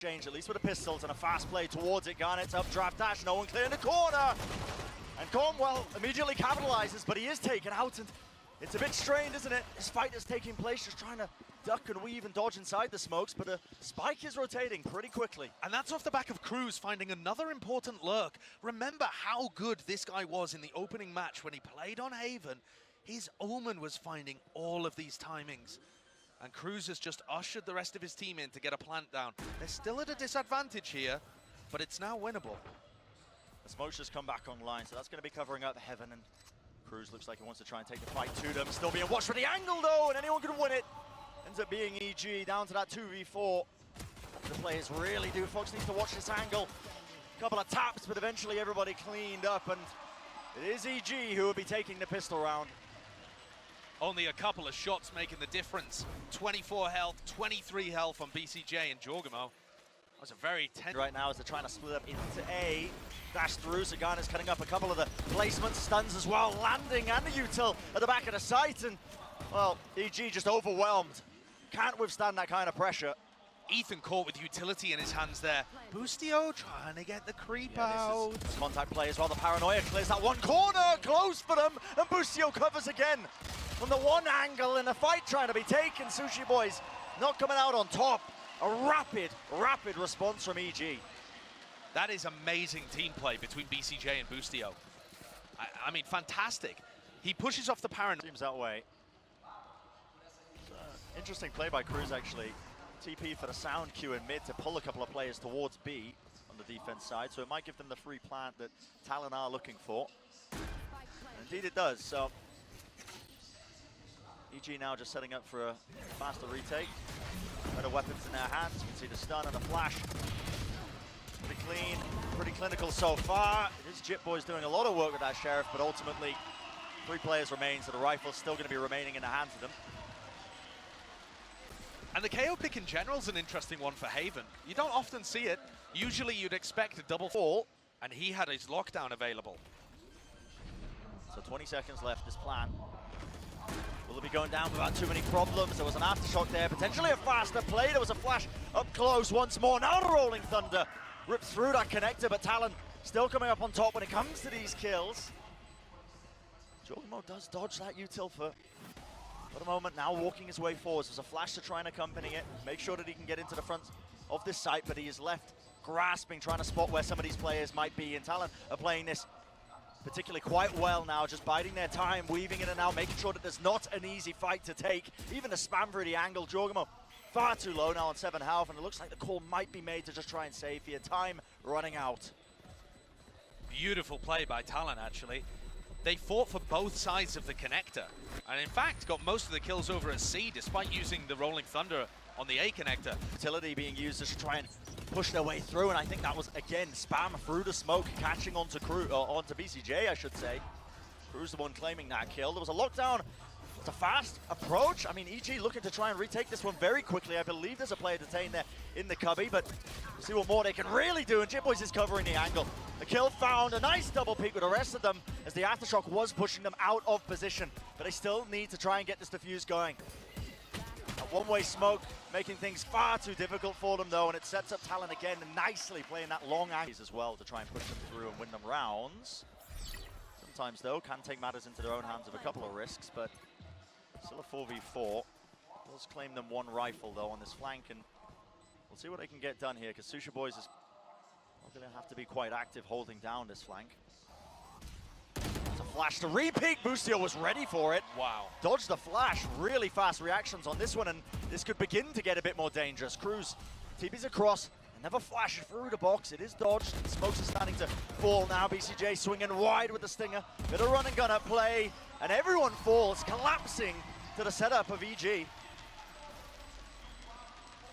Change, at least with the pistols and a fast play towards it. garnetS up, draft dash, no one clear in the corner. And Cornwell immediately capitalizes, but he is taken out, and it's a bit strained, isn't it? This fight is taking place, just trying to duck and weave and dodge inside the smokes, but the spike is rotating pretty quickly. And that's off the back of Crws finding another important lurk. Remember how good this guy was in the opening match when he played on Haven. His Omen was finding all of these timings. And Crws has just ushered the rest of his team in to get a plant down. They're still at a disadvantage here, but it's now winnable. The smokes just come back online, so that's going to be covering up Heaven, and Crws looks like he wants to try and take the fight to them. Still being watched for the angle though, and anyone can win it. Ends up being EG, down to that 2v4. The players really do. foxz needs to watch this angle. Couple of taps, but eventually everybody cleaned up, and it is EG who will be taking the pistol round. Only a couple of shots making the difference. 24 health, 23 health on BCJ and Jawgemo. That was a very tense. Right now as they're trying to split up into A. Dash through, so garnetS cutting up a couple of the placements, stuns as well, landing and the util at the back of the site, and well, EG just overwhelmed. Can't withstand that kind of pressure. Ethan caught with utility in his hands there. Boostio trying to get the creep out. This is contact play as well. The paranoia clears that one corner, close for them, and Boostio covers again. From the one angle in the fight trying to be taken, Sushiboys not coming out on top. A rapid response from EG. That is amazing team play between BCJ and Boostio. I mean, fantastic. He pushes off the paranoia. Seems that way. Interesting play by Crws actually. TP for the sound cue in mid to pull a couple of players towards B on the defense side, so it might give them the free plant that Talon are looking for. And indeed it does, so EG now just setting up for a faster retake. Better weapons in their hands. You can see the stun and the flash. Pretty clean, pretty clinical so far. It is JitBoyS doing a lot of work with that Sheriff, but ultimately 3 players remain, so the rifle's still going to be remaining in the hands of them. And the KO pick in general is an interesting one for Haven. You don't often see it. Usually you'd expect a double fall, and he had his lockdown available. So 20 seconds left, this plan. Will it be going down without too many problems? There was an aftershock there, potentially a faster play. There was a flash up close once more. Now the Rolling Thunder ripped through that connector, but Talon still coming up on top when it comes to these kills. Jawgemo does dodge that util for the moment, now walking his way forwards. There's a flash to try and accompany it, make sure that he can get into the front of this site, but he is left grasping, trying to spot where some of these players might be, and Talon are playing this particularly quite well now, just biding their time, weaving in and out, making sure that there's not an easy fight to take. Even the spam through the angle, Jawgemo far too low now on 7 health, and it looks like the call might be made to just try and save here. Time running out. Beautiful play by Talon, actually. They fought for both sides of the connector, and in fact got most of the kills over at C, despite using the Rolling Thunder on the A connector. Utility being used to try and push their way through, and I think that was, again, spam through the smoke, catching onto onto BCJ, I should say. Crws the one claiming that kill. There was a lockdown. It's a fast approach. I mean, EG looking to try and retake this one very quickly. I believe there's a player detained there in the cubby, but we'll see what more they can really do, and JitBoyS is covering the angle. The kill found, a nice double peek with the rest of them, as the aftershock was pushing them out of position, but they still need to try and get this defuse going. A one-way smoke, making things far too difficult for them though, and it sets up Talon again nicely, playing that long angle as well to try and push them through and win them rounds. Sometimes though, can take matters into their own hands with a couple of risks, but still a 4v4. Does claim them one rifle though on this flank, and we'll see what they can get done here, because Sushiboys is going to have to be quite active holding down this flank. It's a flash to re-peek. Boostio was ready for it. Wow. Dodged the flash. Really fast reactions on this one, and this could begin to get a bit more dangerous. Crws TP's across, and never flashes through the box. It is dodged. Smokes are starting to fall now. BCJ swinging wide with the stinger. Bit of run and gun at play, and everyone falls, collapsing to the setup of EG.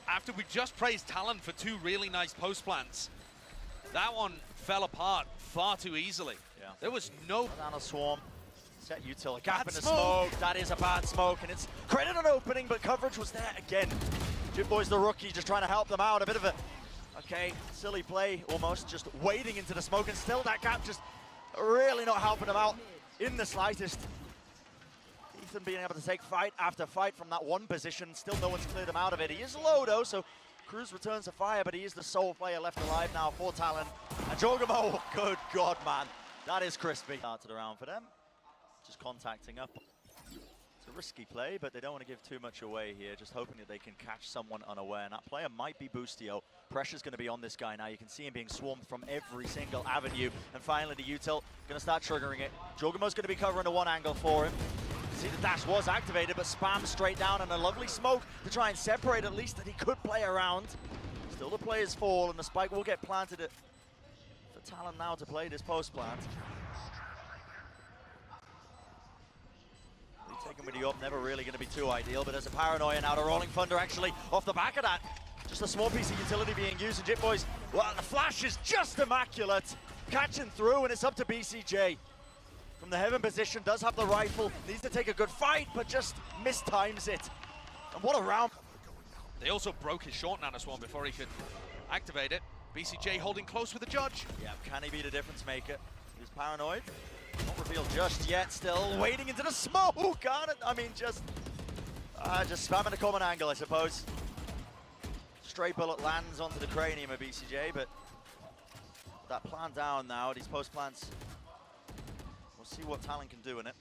After we just praised Talon for 2 really nice post plants, that one fell apart far too easily. Yeah. There was no... Down a swarm. Set util, a gap in the smoke. That is a bad smoke, and it's created an opening, but coverage was there again. JitBoyS the rookie just trying to help them out. A bit of a, okay, silly play almost, just wading into the smoke, and still that gap just really not helping them out in the slightest. Ethan being able to take fight after fight from that one position. Still no one's cleared him out of it. He is low though, so Crws returns to fire, but he is the sole player left alive now for Talon. And Jawgemo, good God, man. That is crispy. Started around for them. Just contacting up. It's a risky play, but they don't want to give too much away here. Just hoping that they can catch someone unaware. And that player might be Boostio. Pressure's going to be on this guy now. You can see him being swarmed from every single avenue. And finally, the util going to start triggering it. Jawgemo's going to be covering the one angle for him. See, the dash was activated, but spam straight down and a lovely smoke to try and separate at least that he could play around. Still the players fall, and the spike will get planted for Talon now to play this post plant. Taking with the up, never really going to be too ideal, but there's a paranoia now to Rolling Thunder actually off the back of that. Just a small piece of utility being used, and JitBoyS, well, the flash is just immaculate. Catching through, and it's up to BCJ. From the heaven position, does have the rifle, needs to take a good fight, but just mistimes it. And what a round. They also broke his short nano swarm before he could activate it. BCJ holding close with the judge. Yeah, can he be the difference maker? He's paranoid. Not revealed just yet, still waiting into the smoke. Garnet, I mean, just spamming a common angle, I suppose. Stray bullet lands onto the cranium of BCJ, but that plan down now, these post plants, we'll see what Talon can do in it.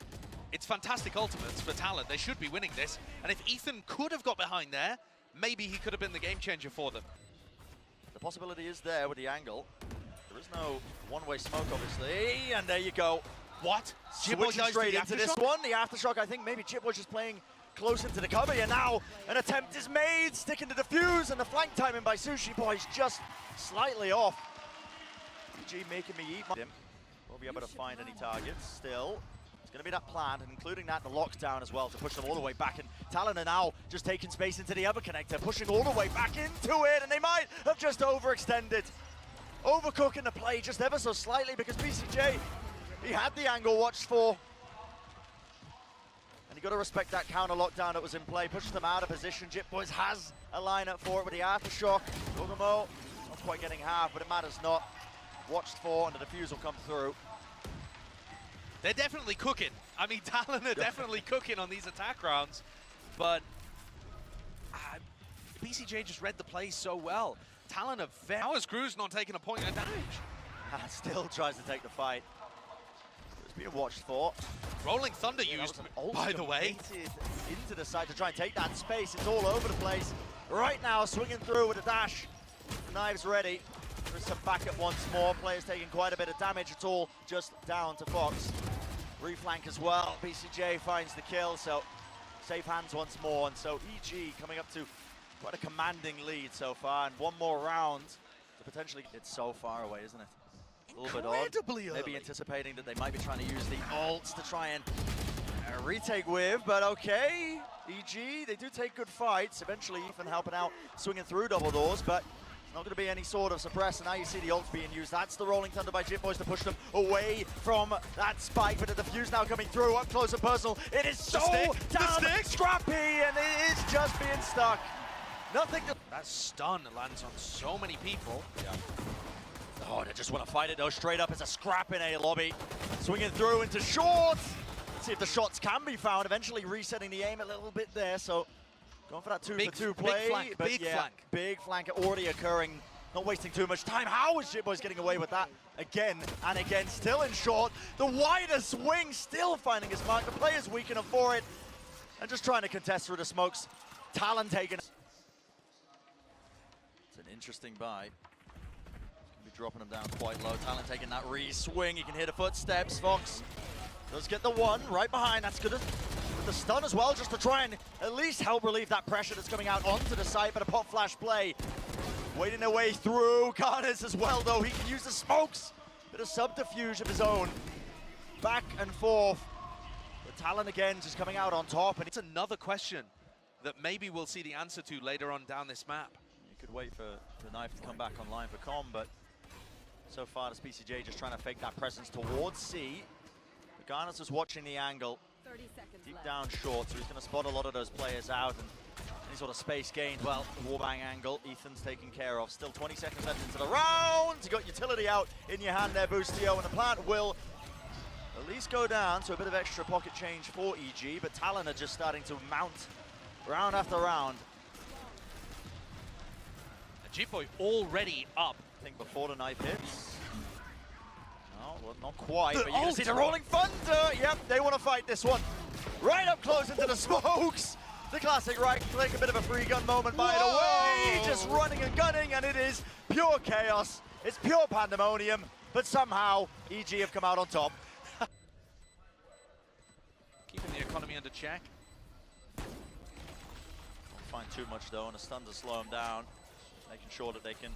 It's fantastic ultimates for Talon. They should be winning this. And if Ethan could have got behind there, maybe he could have been the game changer for them. The possibility is there with the angle. There is no one-way smoke, obviously, and there you go. What? Switching straight into this one. The aftershock, I think maybe JitBoyS is playing close into the cover here now. An attempt is made, sticking to the fuse, and the flank timing by Sushiboys just slightly off. PG making me eat him. Won't be able to find any targets still. It's going to be that plan, including that in the lockdown as well, to push them all the way back. And Talon are now just taking space into the other connector, pushing all the way back into it, and they might have just overextended. Overcooking the play just ever so slightly because BCJ, he had the angle watched for. And you got to respect that counter lockdown that was in play, pushes them out of position. JitBoyS has a lineup for it with the aftershock. Jawgemo, not quite getting half, but it matters not. Watched for, and the defuse will come through. They're definitely cooking. I mean, Talon are definitely cooking on these attack rounds, but BCJ just read the play so well. Talon are very... How is Crws not taking a point of damage? Still tries to take the fight. It's being watched for. Rolling Thunder used, by the way. Into the side to try and take that space. It's all over the place. Right now, swinging through with a dash. The knives ready. There's some backup once more. Players taking quite a bit of damage. It's all just down to foxz. Reflank as well. BCJ finds the kill, so safe hands once more. And so EG coming up to quite a commanding lead so far, and one more round to potentially... It's so far away, isn't it? A little bit odd. Maybe anticipating that they might be trying to use the ults to try and retake with, but okay. EG, they do take good fights. Eventually, Ethan helping out, swinging through double doors, but not going to be any sort of suppress, and now you see the ults being used. That's the Rolling Thunder by JitBoyS to push them away from that spike, but the defuse now coming through, up close and personal. It is so damn scrappy, and it is just being stuck. Nothing to... That stun lands on so many people. Yeah. Oh, they just want to fight it though. Straight up, it's a scrap in A lobby. Swinging through into shorts. Let's see if the shots can be found. Eventually resetting the aim a little bit there. So going for that 2-for-2 play. Big flank, but big yeah, flank. Big flank already occurring. Not wasting too much time. How is JitBoyS getting away with that? Again and again, still in short. The wider swing still finding his mark. The player's weak enough for it. And just trying to contest through the smokes. Talon taking... Interesting buy. Gonna be dropping him down quite low. Talon taking that re-swing. You can hear the footsteps. foxz does get the one right behind. That's good with the stun as well, just to try and at least help relieve that pressure that's coming out onto the site. But a pop flash play. Waiting their way through. garnetS as well, though. He can use the smokes. Bit of subterfuge of his own. Back and forth. But Talon again just coming out on top. And it's another question that maybe we'll see the answer to later on down this map. Could wait for the knife to come back online for Com, but so far this BCJ just trying to fake that presence towards C. But garnetS was watching the angle deep down short, so he's going to spot a lot of those players out, and any sort of space gained, well, the warbang angle, Ethan's taken care of. Still 20 seconds left into the round. You got utility out in your hand there, Boostio, and the plant will at least go down to a bit of extra pocket change for EG, but Talon are just starting to mount round after round. JitBoy already up. I think before the knife hits. No, well, not quite, The but you can see the rolling thunder. Yep, they want to fight this one. Right up close into the smokes. The classic right click, a bit of a free gun moment by the way. Just running and gunning, and it is pure chaos. It's pure pandemonium, but somehow EG have come out on top. Keeping the economy under check. Don't find too much though, and a stun to slow them down. Making sure that they can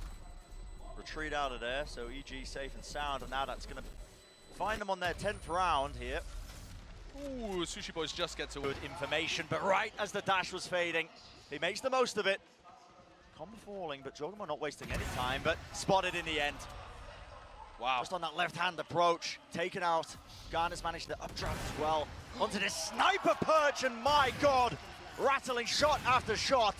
retreat out of there, so EG safe and sound, and now that's going to find them on their 10th round here. Ooh, Sushiboys just gets a Good information, but right as the dash was fading, he makes the most of it. Combo falling, but Jawgemo not wasting any time, but spotted in the end. Wow. Just on that left-hand approach, taken out. garnetS managed the updraft as well. Onto this sniper perch, and my God, rattling shot after shot.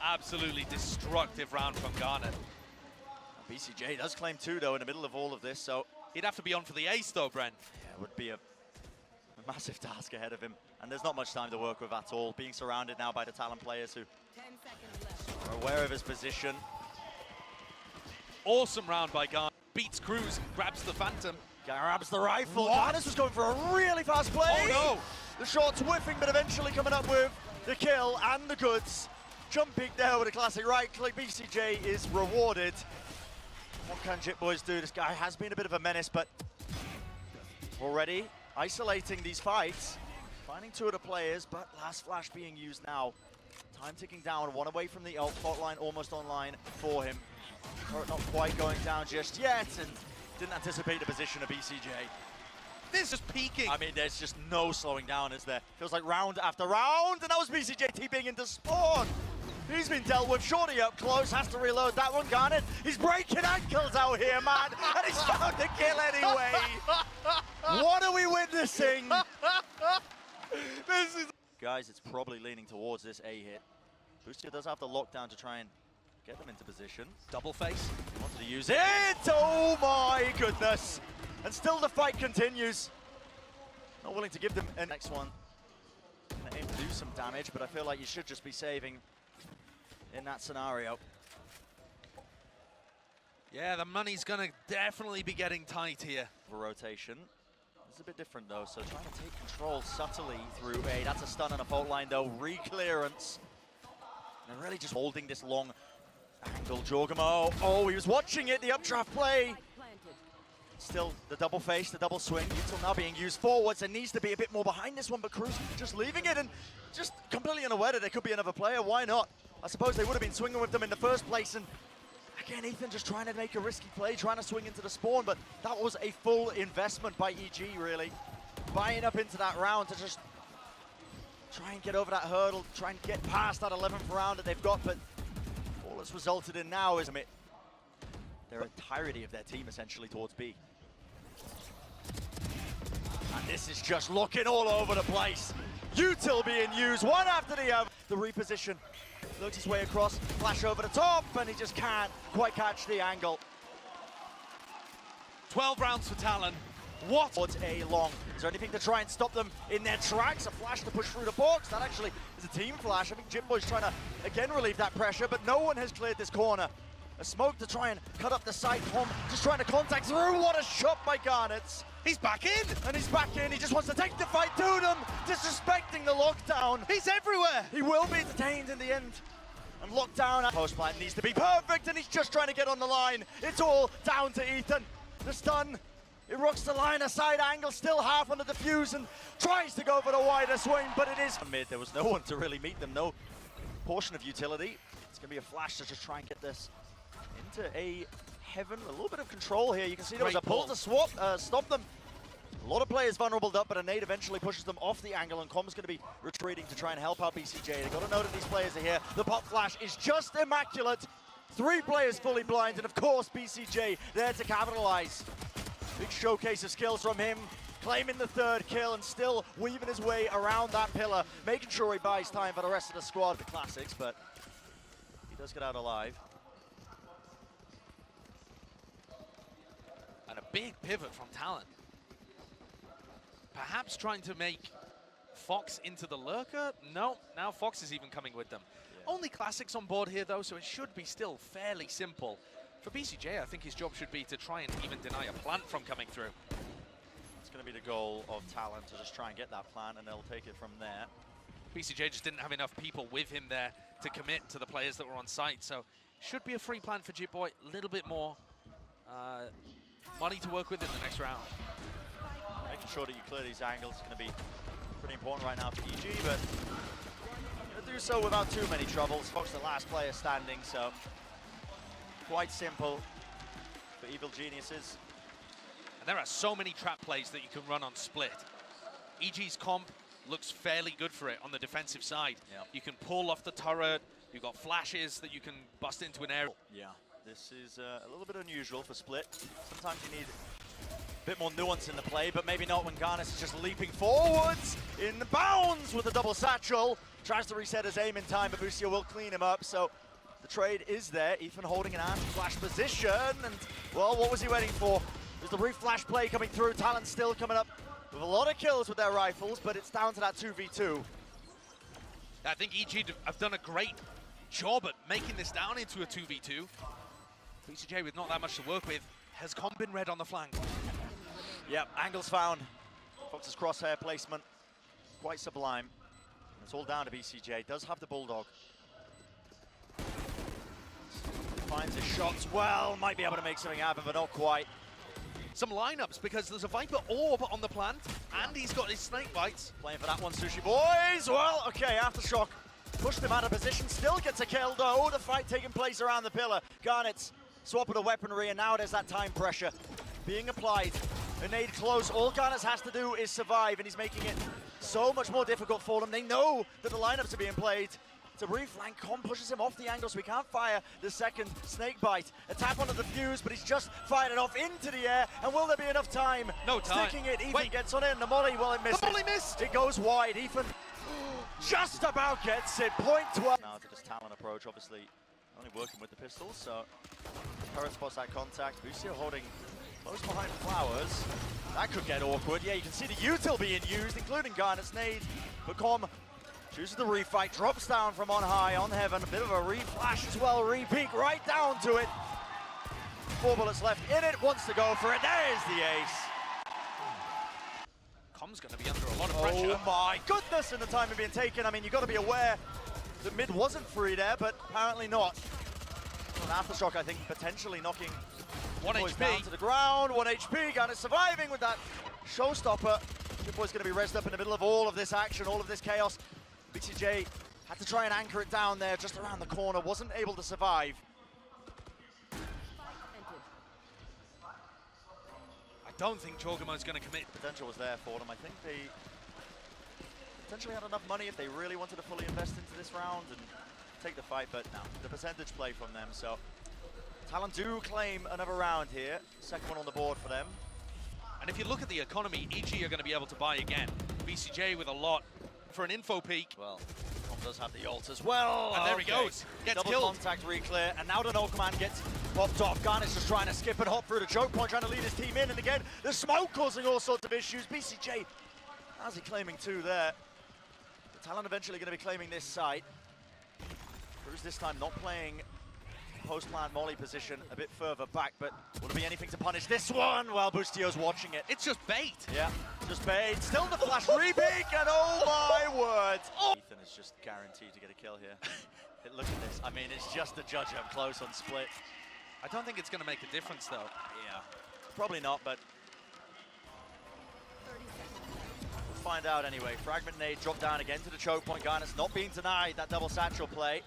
Absolutely destructive round from garnetS. BCJ does claim 2 though in the middle of all of this, so He'd have to be on for the ace though, Brent. yeah, it would be a massive task ahead of him. And there's not much time to work with at all, being surrounded now by the Talon players who 10 seconds left. are aware of his position. Awesome round by garnetS. Beats Crws, grabs the Phantom. Grabs the rifle. What? garnetS was going for a really fast play. Oh no! The shot's whiffing, but eventually coming up with the kill and the goods. Jump peek there with a classic right click. BCJ is rewarded. What can JitBoyS do? This guy has been a bit of a menace, but already isolating these fights. Finding 2 of the players, but last flash being used now. Time ticking down, 1 away from the ult. Fault line almost online for him. Turret not quite going down just yet, and didn't anticipate the position of BCJ. This is peaking. I mean, there's just no slowing down, is there? Feels like round after round, and that was BCJ TPing into spawn. He's been dealt with. Shorty up close, has to reload that one. garnetS, he's breaking ankles out here, man, and he's found the kill anyway. What are we witnessing? This is... Guys, it's probably leaning towards this A hit. Boostio does have the lockdown to try and get them into position. Double face. He wanted to use it. Oh my goodness. And still the fight continues. Not willing to give them a next one. Gonna aim to do some damage, but I feel like you should just be saving in that scenario. Yeah, the money's gonna definitely be getting tight here. For rotation. It's a bit different though, so trying to take control subtly through A. That's a stun on a fault line though. Re-clearance. And really just holding this long angle. Jawgemo. Oh, he was watching it, the updraft play. Planted. Still the double face, the double swing. Util now being used forwards and needs to be a bit more behind this one, but Crws just leaving it and just completely unaware that there could be another player. Why not? I suppose they would have been swinging with them in the first place, and again, Ethan just trying to make a risky play, trying to swing into the spawn, but that was a full investment by EG, really. Buying up into that round to just try and get over that hurdle, try and get past that 11th round that they've got, but all it's resulted in now is their entirety of their team essentially towards B. And this is just looking all over the place. Util being used, one after the other. The reposition, looks his way across, flash over the top, and he just can't quite catch the angle. 12 rounds for Talon. What? Towards A long. Is there anything to try and stop them in their tracks? A flash to push through the box. That actually is a team flash. I think JitBoyS trying to, again, relieve that pressure, but no one has cleared this corner. A smoke to try and cut up the side. Hom just trying to contact through. What a shot by garnetS. He's back in! And he's back in. He just wants to take the fight to them, disrespecting the lockdown. He's everywhere! He will be detained in the end. And lockdown. Post plant needs to be perfect, and he's just trying to get on the line. It's all down to Ethan. The stun. It rocks the line, a side angle, still half on the defuse, and tries to go for the wider swing, but it is mid. There was no one to really meet them, no portion of utility. It's going to be a flash to just try and get this into a heaven. A little bit of control here. You can see there was a pull to stop them. A lot of players vulnerable up, but a nade eventually pushes them off the angle, and Com's going to be retreating to try and help out BCJ. They've got to know that these players are here. The pop flash is just immaculate. 3 players fully blind, and of course BCJ there to capitalize. Big showcase of skills from him, claiming the 3rd kill and still weaving his way around that pillar, making sure he buys time for the rest of the squad. The classics, but he does get out alive. And a big pivot from Talon. Perhaps trying to make foxz into the lurker? No, now foxz is even coming with them. Only classics on board here though, so it should be still fairly simple. For BCJ, I think his job should be to try and even deny a plant from coming through. It's going to be the goal of Talon to just try and get that plant, and they'll take it from there. BCJ just didn't have enough people with him there to commit to the players that were on site, so should be a free plant for JitBoy. A little bit more money to work with in the next round. Making sure that you clear these angles is going to be pretty important right now for EG, but going to do so without too many troubles. foxz the last player standing, so quite simple for Evil Geniuses. And there are so many trap plays that you can run on split. EG's comp looks fairly good for it on the defensive side. Yep. You can pull off the turret, you've got flashes that you can bust into an area. Yeah, this is a little bit unusual for split. Sometimes you need a bit more nuance in the play, but maybe not when garnetS is just leaping forwards in the bounds with a double satchel. Tries to reset his aim in time, but Boostio will clean him up, so the trade is there. Ethan holding an anti-flash position, and well, what was he waiting for? There's the re-flash play coming through. Talon still coming up with a lot of kills with their rifles, but it's down to that 2v2. I think EG have done a great job at making this down into a 2v2. BCJ with not that much to work with has comp been red on the flank. Yep, angles found. foxz's crosshair placement, quite sublime. It's all down to BCJ. Does have the Bulldog. Finds his shots well, might be able to make something happen, but not quite. Some lineups, because there's a Viper orb on the plant, and he's got his snake bites. Playing for that one, Sushiboys. Well, okay, Aftershock pushed him out of position, still gets a kill though. The fight taking place around the pillar. garnetS swapping the weaponry, and now there's that time pressure being applied. A nade close, all garnetS has to do is survive, and he's making it so much more difficult for them. They know that the lineups are being played. It's a reflank. Com pushes him off the angle, so he can't fire the second snake bite. A tap onto the fuse, but he's just fired it off into the air. And will there be enough time? No time. Sticking it, Ethan gets on in. The molly, well, it misses. The molly missed! It goes wide. Ethan just about gets it. Point 12. Now to this Talon approach, obviously only working with the pistols, so Current spots that contact. Boostio holding close behind Flowers. That could get awkward. Yeah, you can see the util being used, including garnetS nade. But Com chooses the refight, drops down from on high, on heaven. A bit of a re-flash as well, re-peek right down to it. 4 bullets left in it, wants to go for it. There's the ace. Com's going to be under a lot of pressure. Oh my goodness, and the timing being taken. I mean, you've got to be aware that mid wasn't free there, but apparently not. An Aftershock, I think, potentially knocking 1 JitBoyS HP. down to the ground. 1 HP, garnetS surviving with that showstopper. JitBoyS going to be rezzed up in the middle of all of this action, all of this chaos. BCJ had to try and anchor it down there just around the corner, wasn't able to survive. I don't think Jawgemo is going to commit. Potential was there for them. I think they potentially had enough money if they really wanted to fully invest into this round and take the fight, but no, the percentage play from them. So Talon do claim another round here. Second one on the board for them. And if you look at the economy, EG are going to be able to buy again. BCJ with a lot for an info peak. Well, Com does have the ult as well. And there he goes. Gets Double killed. contact re-clear, and now the no command gets popped off. garnetS just trying to skip and hop through the choke point, trying to lead his team in, and again, the smoke causing all sorts of issues. BCJ, how's he claiming 2 there? Talon eventually going to be claiming this site. Crws this time not playing post-plan molly position a bit further back, but will there be anything to punish this one? Well, Boostio's watching it. It's just bait. Yeah, just bait. Still the flash re-peek, and oh my word. Oh. Ethan is just guaranteed to get a kill here. Look at this. I mean, it's just a judge up close on split. I don't think it's going to make a difference, though. Yeah, probably not, but we'll find out anyway. Fragment nade dropped down again to the choke point. garnetS not being denied that double satchel play.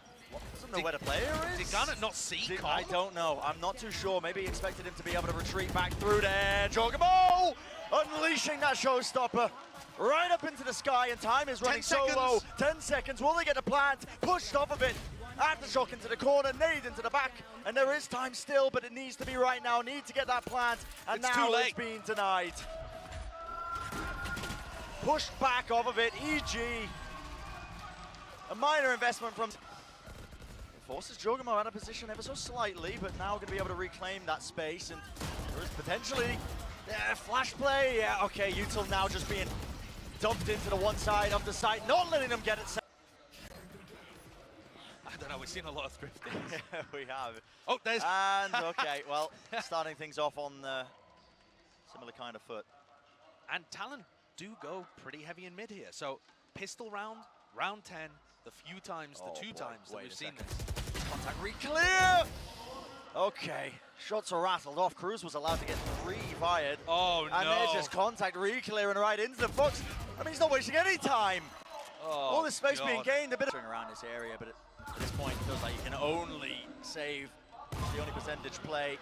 Doesn't know where the player is. Did garnetS not see Com? I don't know. I'm not too sure. Maybe he expected him to be able to retreat back through there. Jawgemo unleashing that showstopper right up into the sky, and time is running so low. 10 seconds. Will they get the plant? Pushed off of it. Aftershock into the corner, nade into the back, and there is time still, but it needs to be right now. Need to get that plant, and it's now too late. It's being denied. Pushed back off of it. EG. A minor investment from... Forces Jawgemo out of position ever so slightly, but now going to be able to reclaim that space, and there is potentially flash play. Yeah, okay, util now just being dumped into the one side of the site, not letting them get it set. We've seen a lot of thrifting. Yeah, we have. Oh, there's... And, okay, well, starting things off on the similar kind of foot. And Talon do go pretty heavy in mid here. So, pistol round, round 10, the few times, the two times that we've seen this. Contact re-clear! Okay, shots are rattled off. Crws was allowed to get 3 fired. Oh, and no. there's just contact re-clearing right into the foxz. I mean, he's not wasting any time. Oh, All this space God. being gained, a bit of around this area, but at this point, it feels like you can only save the only percentage play.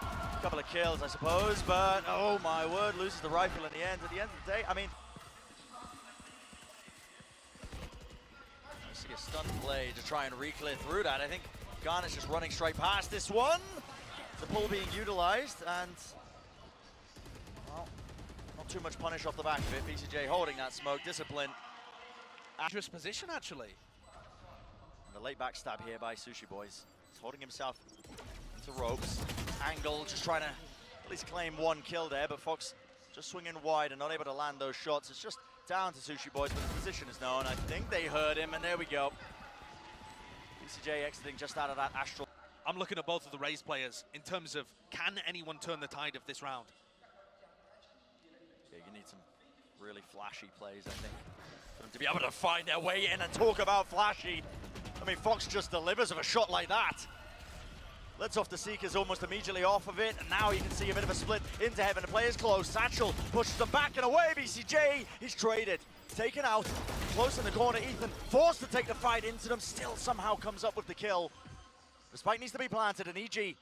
A couple of kills, I suppose, but oh my word, loses the rifle in the end. At the end of the day, I mean, I see a stun play to try and re-clear through that. I think garnetS just running straight past this one. The pull being utilized, and well, not too much punish off the back of it. BCJ holding that smoke, discipline. Dangerous position, actually. And a late backstab here by Sushiboys. He's holding himself into ropes. Angle, just trying to at least claim 1 kill there, but foxz just swinging wide and not able to land those shots. It's just down to Sushiboys, but the position is known. I think they heard him, and there we go. BCJ exiting just out of that astral. I'm looking at both of the Raze players in terms of, can anyone turn the tide of this round? Yeah, you need some really flashy plays, I think, for them to be able to find their way in and talk about flashy. I mean, foxz just delivers with a shot like that. Lets off the Seekers almost immediately off of it, and now you can see a bit of a split into heaven. The player's close. Satchel pushes them back and away. BCJ, he's traded. Taken out. Close in the corner. Ethan forced to take the fight into them. Still somehow comes up with the kill. The spike needs to be planted, and EG, they're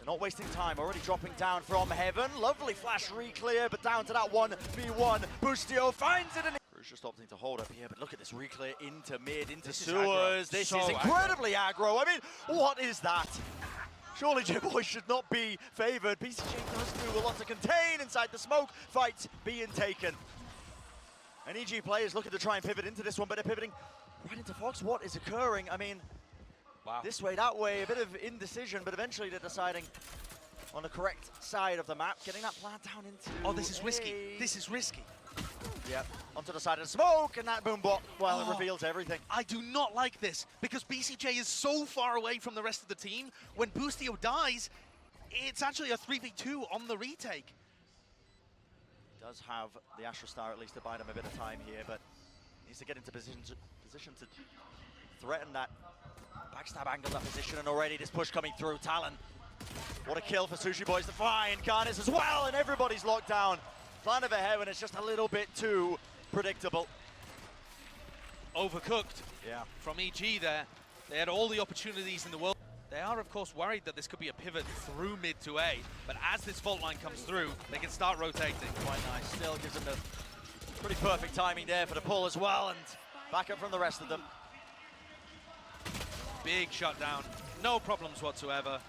not wasting time. Already dropping down from heaven. Lovely flash re-clear, but down to that 1v1. Boostio finds it, and Crws just opting to hold up here, but look at this re-clear into mid, into sewers. This is incredibly aggro. I mean, what is that? Surely JitBoyS should not be favored. BCJ does do a lot to contain inside the smoke. Fight being taken. And EG players looking to try and pivot into this one, but they're pivoting right into foxz. What is occurring? I mean, wow. This way, that way, a bit of indecision, but eventually they're deciding on the correct side of the map, getting that plant down into... Oh, this is risky. This is risky. Yep, onto the side of the smoke, and that boom bot, well, it reveals everything. I do not like this, because BCJ is so far away from the rest of the team. When Boostio dies, it's actually a 3v2 on the retake. Does have the Astral Star at least to buy them a bit of time here, but needs to get into position to threaten that backstab angle, that position, and already this push coming through. Talon, what a kill for Sushiboys to find. garnetS as well, and everybody's locked down. Plan of ahead when it's just a little bit too predictable. Overcooked. Yeah. From EG there. They had all the opportunities in the world. They are, of course, worried that this could be a pivot through mid to A, but as this fault line comes through, they can start rotating. Quite nice. Still gives them the pretty perfect timing there for the pull as well, and back up from the rest of them. Big shutdown. No problems whatsoever.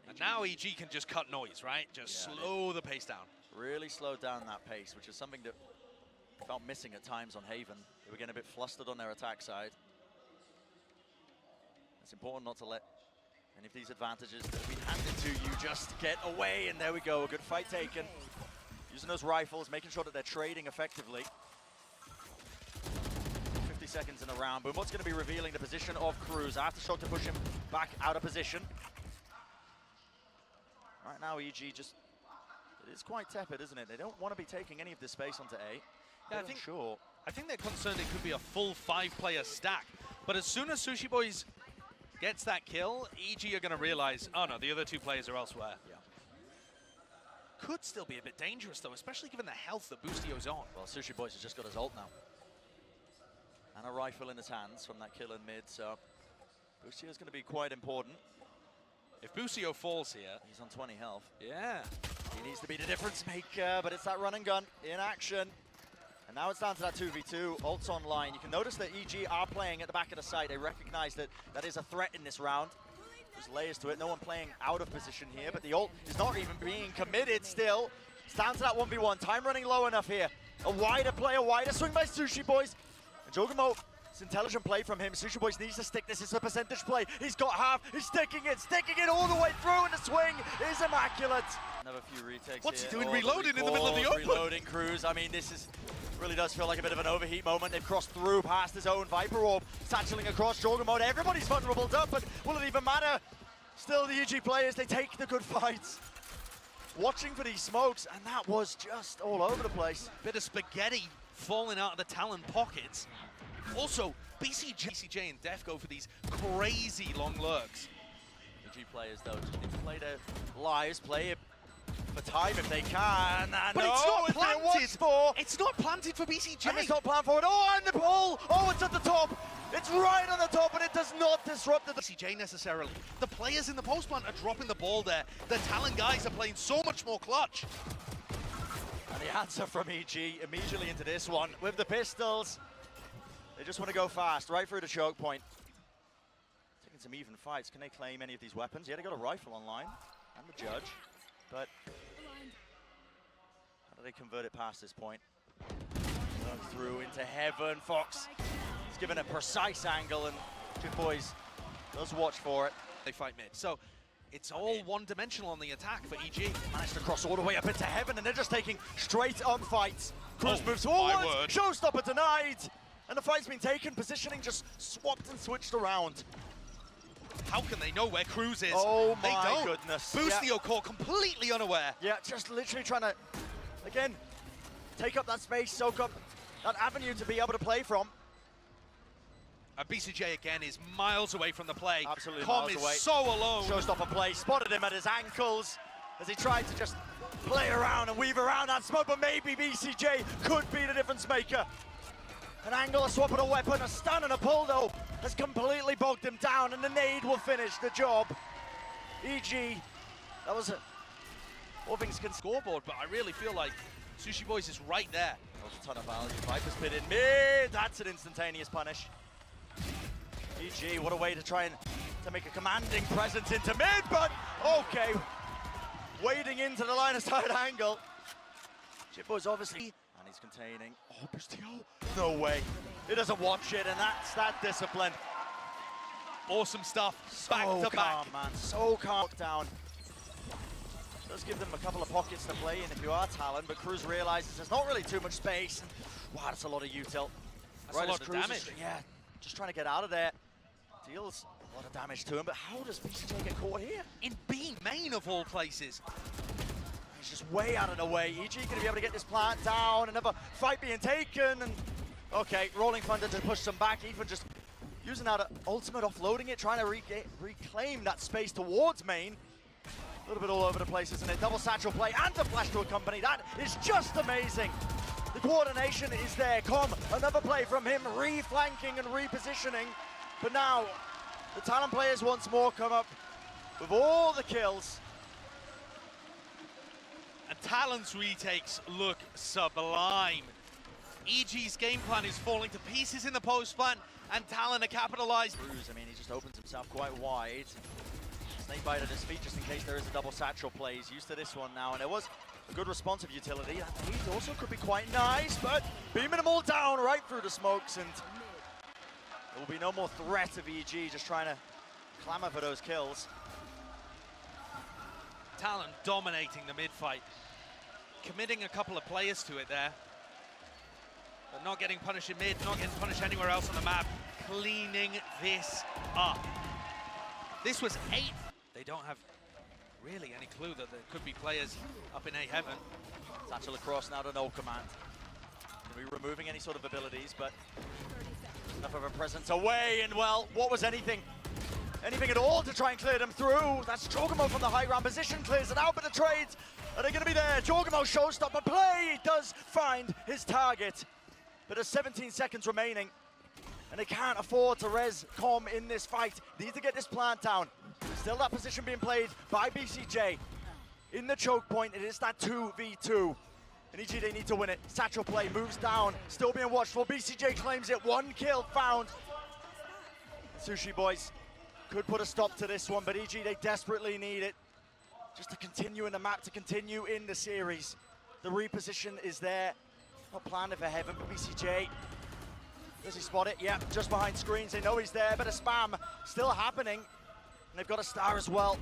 And now EG can just cut noise, right? Just slow the pace down. Really slowed down that pace, which is something that felt missing at times on Haven. They were getting a bit flustered on their attack side. It's important not to let any of these advantages that have been handed to you just get away, and there we go, a good fight taken. Using those rifles, making sure that they're trading effectively. 50 seconds in a round. Boom, what's going to be revealing the position of Crws. Aftershock to push him back out of position. Right now, EG just... It is quite tepid, isn't it? They don't want to be taking any of this space onto A. Yeah, I think they're concerned it could be a full 5-player stack. But as soon as Sushiboys gets that kill, EG are going to realize, oh no, the other 2 players are elsewhere. Yeah. Could still be a bit dangerous though, especially given the health that Boostio's on. Well, Sushiboys has just got his ult now. And a rifle in his hands from that kill in mid, so Boostio's going to be quite important. If Boostio falls here... He's on 20 health. Yeah. He needs to be the difference maker, but it's that run and gun in action. And now it's down to that 2v2. Ult's online. You can notice that EG are playing at the back of the site. They recognize that that is a threat in this round. There's layers to it. No one playing out of position here, but the ult is not even being committed still. It's down to that 1v1. Time running low enough here. A wider play, a wider swing by Sushiboys. And Jawgemo It's intelligent play from him. Sushiboys needs to stick this. It's a percentage play. He's got half. He's sticking it all the way through, and the swing is immaculate. Another few retakes. What's here. he doing? Oh, Reloading in the middle of the open. Reloading Crws. I mean, this is really does feel like a bit of an overheat moment. They've crossed through past his own Viper Orb, satcheling across Jawgemo. Everybody's vulnerable up, but will it even matter? Still, the EG players, they take the good fights. Watching for these smokes, and that was just all over the place. Bit of spaghetti falling out of the Talon pockets. Also, BCJ and Def go for these crazy long lurks. EG players, though, just need to play their lives, play it for time if they can. And But no, it's not planted. For. It's not planted for BCJ. And it's not planned for it. Oh, and the pull! Oh, it's at the top! It's right on the top, and it does not disrupt the BCJ necessarily. The players in the post plant are dropping the ball there. The Talon guys are playing so much more clutch. And the answer from EG immediately into this one with the pistols. They just want to go fast, right through the choke point. Taking some even fights. Can they claim any of these weapons? Yeah, they got a rifle online and the judge, but how do they convert it past this point? Going through into heaven. foxz is given a precise angle, and JitBoyS does watch for it. They fight mid. So it's all one-dimensional on the attack for EG. Managed to cross all the way up into heaven, and they're just taking straight up fights. Crws moves my forward, word. showstopper denied, and the fight's been taken. Positioning just swapped and switched around. How can they know where Crws is? Oh they my don't. goodness. Boostio caught completely unaware. Yeah, just literally trying to, again, take up that space, soak up that avenue to be able to play from. BCJ again is miles away from the play. Absolutely Com miles is away. so alone. Showstopper play, spotted him at his ankles as he tried to just play around and weave around that smoke, but maybe BCJ could be the difference maker. An angle, a swap of a weapon, a stun and a pull though has completely bogged him down, and the nade will finish the job. EG, that was all things can Scoreboard, but I really feel like Sushiboys is right there. That was a ton of value. Viper's pit in mid, that's an instantaneous punish. EG, what a way to try and to make a commanding presence into mid, but okay. Wading into the line of sight angle. JitBoyS obviously, and he's containing. Oh, Boostio, no way. He doesn't watch it, and that's that discipline. Awesome stuff, back So to calm, back. man, so calm down. Does give them a couple of pockets to play in if you are Talon, but Crws realizes there's not really too much space. Wow, that's a lot of util. That's a lot as of Crws damage. is, yeah, just trying to get out of there. Deals a lot of damage to him, but how does BCJ get caught here? In B main of all places. He's just way out of the way. EG going to be able to get this plant down. Another fight being taken, and okay, Rolling Thunder to push them back. Even just using that ultimate, offloading it, trying to reclaim that space towards main. A little bit all over the place, isn't it? Double satchel play and a flash to accompany. That is just amazing. The coordination is there. Com, another play from him, re-flanking and repositioning. But now, the Talon players once more come up with all the kills. And Talon's retakes look sublime. EG's game plan is falling to pieces in the post plant, and Talon are capitalized. Crws, I mean, he just opens himself quite wide. Snakebite at his feet just in case there is a double satchel play. He's used to this one now, and it was a good responsive utility. That nade also could be quite nice, but beaming them all down right through the smokes, and there will be no more threat of EG just trying to clamor for those kills. Talon dominating the mid-fight, committing a couple of players to it there, but not getting punished in mid, not getting punished anywhere else on the map, cleaning this up. This was 8th. They don't have really any clue that there could be players up in A heaven. Satchel across now to no command. Can be removing any sort of abilities, but enough of a presence away, and well, what was anything? Anything at all to try and clear them through. That's Jawgemo from the high ground position, clears it out, but the trades, are they gonna be there? Jawgemo showstopper play, he does find his target, but there's 17 seconds remaining, and they can't afford to res Com in this fight. Need to get this plant down. Still that position being played by BCJ. In the choke point, it is that 2v2. And EG, they need to win it. Satchel play moves down, still being watched for. BCJ claims it, 1 kill found. Sushiboys could put a stop to this one, but EG, they desperately need it. Just to continue in the map, to continue in the series. The reposition is there. Not planned for heaven, but BCJ Does he spot it? Yeah, just behind screens. They know he's there. Bit of spam still happening. And they've got a star as well.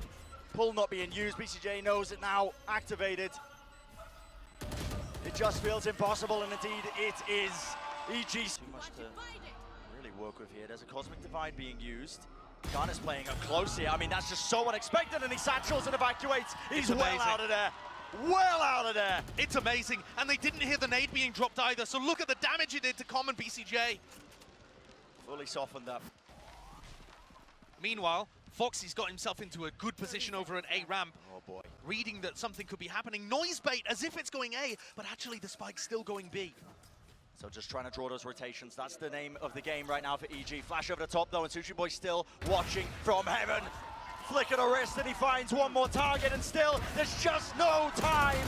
Pull not being used. BCJ knows it now. Activated. It just feels impossible, and indeed it is. EG. Too much to really work with here. There's a Cosmic Divide being used. garnetS playing up close here. I mean, that's just so unexpected, and he satchels and evacuates. He's well out of there. Well out of there. It's amazing, and they didn't hear the nade being dropped either, so look at the damage he did to common BCJ. Fully softened up. Meanwhile, foxz's got himself into a good position over at A ramp. Oh boy. Reading that something could be happening. Noise bait as if it's going A, but actually the spike's still going B. So just trying to draw those rotations. That's the name of the game right now for EG. Flash over the top though, and Sushiboys still watching from heaven. Flick of the wrist, and he finds one more target, and still, there's just no time.